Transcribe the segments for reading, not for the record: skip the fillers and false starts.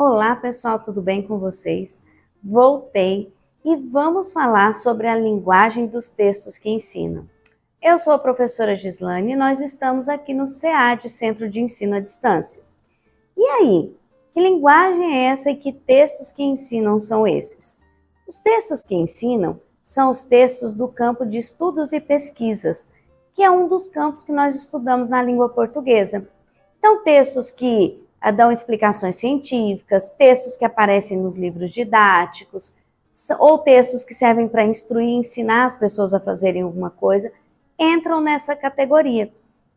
Olá pessoal, tudo bem com vocês? Voltei e vamos falar sobre a linguagem dos textos que ensinam. Eu sou a professora Gislane e nós estamos aqui no CEAD, Centro de Ensino à Distância. E aí, que linguagem é essa e que textos que ensinam são esses? Os textos que ensinam são os textos do campo de estudos e pesquisas, que é um dos campos que nós estudamos na língua portuguesa. Então, textos que dão explicações científicas, textos que aparecem nos livros didáticos, ou textos que servem para instruir e ensinar as pessoas a fazerem alguma coisa, entram nessa categoria.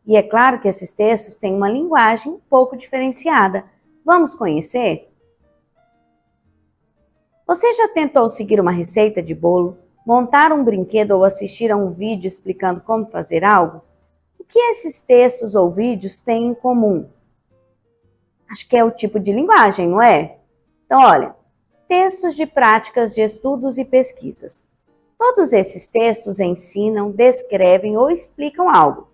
E é claro que esses textos têm uma linguagem um pouco diferenciada. Vamos conhecer? Você já tentou seguir uma receita de bolo, montar um brinquedo ou assistir a um vídeo explicando como fazer algo? O que esses textos ou vídeos têm em comum? Acho que é o tipo de linguagem, não é? Então, olha, textos de práticas de estudos e pesquisas. Todos esses textos ensinam, descrevem ou explicam algo.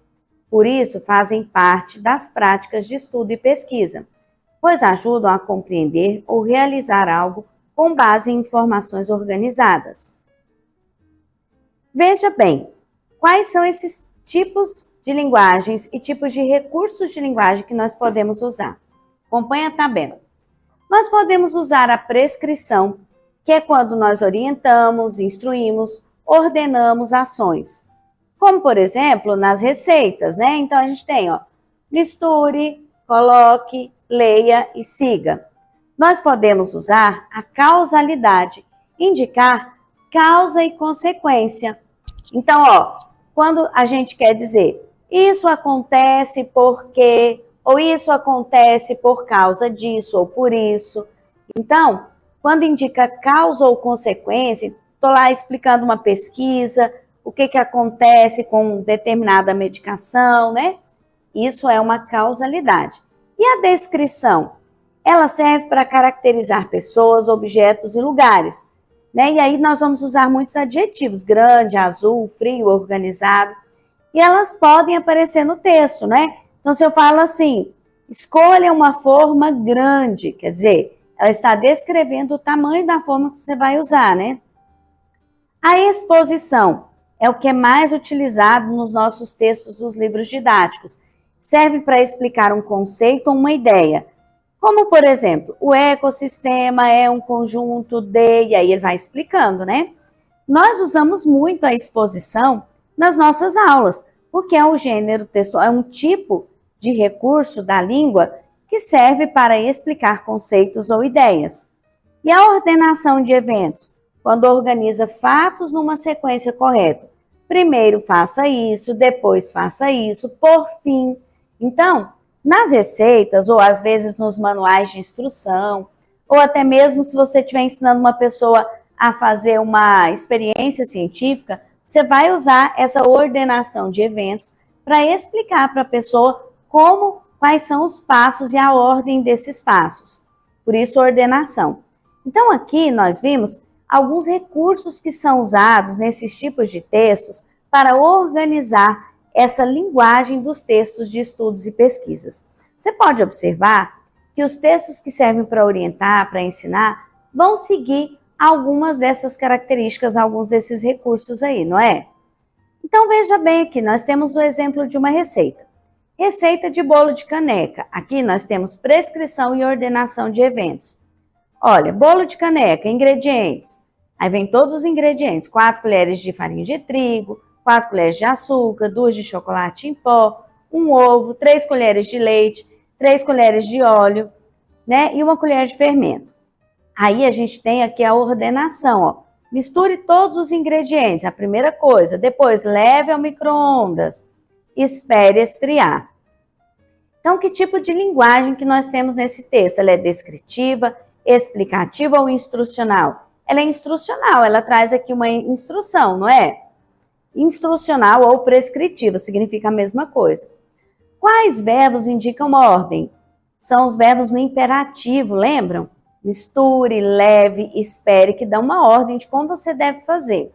Por isso, fazem parte das práticas de estudo e pesquisa, pois ajudam a compreender ou realizar algo com base em informações organizadas. Veja bem, quais são esses tipos de linguagens e tipos de recursos de linguagem que nós podemos usar. Acompanhe a tabela. Nós podemos usar a prescrição, que é quando nós orientamos, instruímos, ordenamos ações. Como, por exemplo, nas receitas, né? Então, a gente tem, misture, coloque, leia e siga. Nós podemos usar a causalidade, indicar causa e consequência. Então, quando a gente quer dizer, isso acontece porque, ou isso acontece por causa disso, ou por isso. Então, quando indica causa ou consequência, estou lá explicando uma pesquisa, o que acontece com determinada medicação, né? Isso é uma causalidade. E a descrição? Ela serve para caracterizar pessoas, objetos e lugares, né? E aí nós vamos usar muitos adjetivos, grande, azul, frio, organizado, e elas podem aparecer no texto, né? Então, se eu falo assim, escolha uma forma grande, quer dizer, ela está descrevendo o tamanho da forma que você vai usar, né? A exposição é o que é mais utilizado nos nossos textos dos livros didáticos. Serve para explicar um conceito ou uma ideia. Como, por exemplo, o ecossistema é um conjunto de... E aí ele vai explicando, né? Nós usamos muito a exposição nas nossas aulas, porque é um gênero textual, é um tipo de recurso da língua que serve para explicar conceitos ou ideias. E a ordenação de eventos, quando organiza fatos numa sequência correta. Primeiro faça isso, depois faça isso, por fim. Então, nas receitas, ou às vezes nos manuais de instrução, ou até mesmo se você estiver ensinando uma pessoa a fazer uma experiência científica, você vai usar essa ordenação de eventos para explicar para a pessoa quais são os passos e a ordem desses passos. Por isso, ordenação. Então, aqui nós vimos alguns recursos que são usados nesses tipos de textos para organizar essa linguagem dos textos de estudos e pesquisas. Você pode observar que os textos que servem para orientar, para ensinar, vão seguir algumas dessas características, alguns desses recursos aí, não é? Então, veja bem aqui, nós temos o exemplo de uma receita. Receita de bolo de caneca. Aqui nós temos prescrição e ordenação de eventos. Olha, bolo de caneca, ingredientes. Aí vem todos os ingredientes, 4 colheres de farinha de trigo, 4 colheres de açúcar, 2 de chocolate em pó, 1 ovo, 3 colheres de leite, 3 colheres de óleo, né? E 1 colher de fermento. Aí a gente tem aqui a ordenação, Misture todos os ingredientes, a primeira coisa. Depois, leve ao micro-ondas. Espere esfriar. Então, que tipo de linguagem que nós temos nesse texto? Ela é descritiva, explicativa ou instrucional? Ela é instrucional, ela traz aqui uma instrução, não é? Instrucional ou prescritiva, significa a mesma coisa. Quais verbos indicam ordem? São os verbos no imperativo, lembram? Misture, leve, espere, que dão uma ordem de como você deve fazer.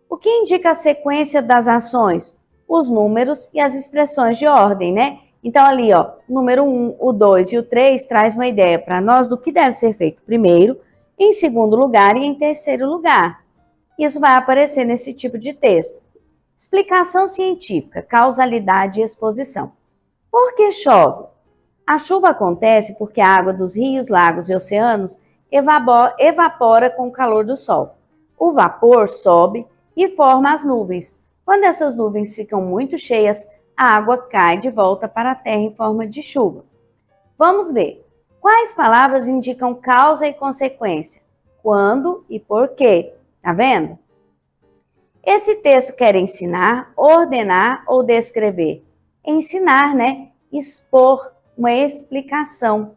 O que indica a sequência das ações? Os números e as expressões de ordem, né? Então, ali, ó, o número 1, o 2 e o 3 traz uma ideia para nós do que deve ser feito primeiro, em segundo lugar e em terceiro lugar. Isso vai aparecer nesse tipo de texto. Explicação científica, causalidade e exposição. Por que chove? A chuva acontece porque a água dos rios, lagos e oceanos evapora com o calor do sol. O vapor sobe e forma as nuvens. Quando essas nuvens ficam muito cheias, a água cai de volta para a terra em forma de chuva. Vamos ver. Quais palavras indicam causa e consequência? Quando e por quê? Tá vendo? Esse texto quer ensinar, ordenar ou descrever? Ensinar, né? Expor, uma explicação.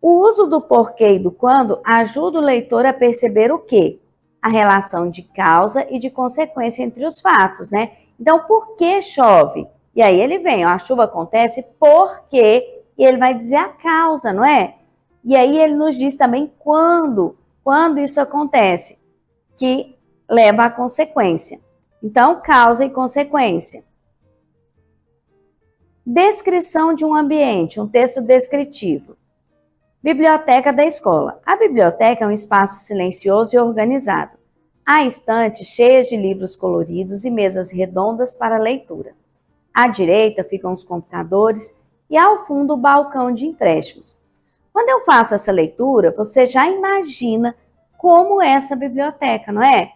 O uso do porquê e do quando ajuda o leitor a perceber o quê? A relação de causa e de consequência entre os fatos, né? Então, por que chove? E aí ele vem, ó, a chuva acontece porque, e ele vai dizer a causa, não é? E aí ele nos diz também quando isso acontece, que leva à consequência. Então, causa e consequência. Descrição de um ambiente, um texto descritivo. Biblioteca da escola. A biblioteca é um espaço silencioso e organizado. Há estantes cheias de livros coloridos e mesas redondas para leitura. À direita ficam os computadores e ao fundo o balcão de empréstimos. Quando eu faço essa leitura, você já imagina como é essa biblioteca, não é?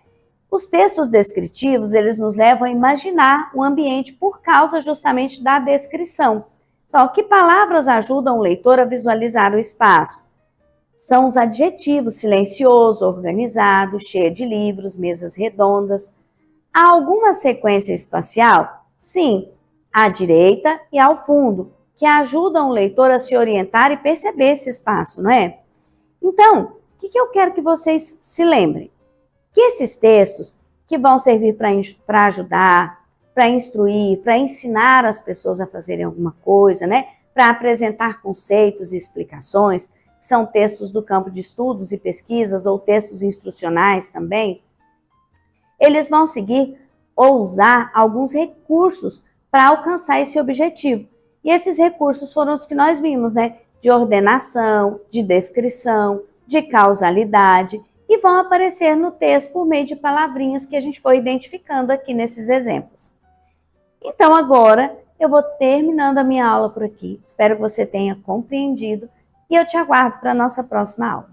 Os textos descritivos, eles nos levam a imaginar o ambiente por causa justamente da descrição. Então, que palavras ajudam o leitor a visualizar o espaço? São os adjetivos silencioso, organizado, cheio de livros, mesas redondas. Há alguma sequência espacial? Sim, à direita e ao fundo, que ajudam o leitor a se orientar e perceber esse espaço, não é? Então, o que eu quero que vocês se lembrem? Que esses textos que vão servir para ajudar, para instruir, para ensinar as pessoas a fazerem alguma coisa, né? Para apresentar conceitos e explicações, que são textos do campo de estudos e pesquisas ou textos instrucionais também, eles vão seguir ou usar alguns recursos para alcançar esse objetivo. E esses recursos foram os que nós vimos, né? De ordenação, de descrição, de causalidade, e vão aparecer no texto por meio de palavrinhas que a gente foi identificando aqui nesses exemplos. Então, agora eu vou terminando a minha aula por aqui. Espero que você tenha compreendido e eu te aguardo para a nossa próxima aula.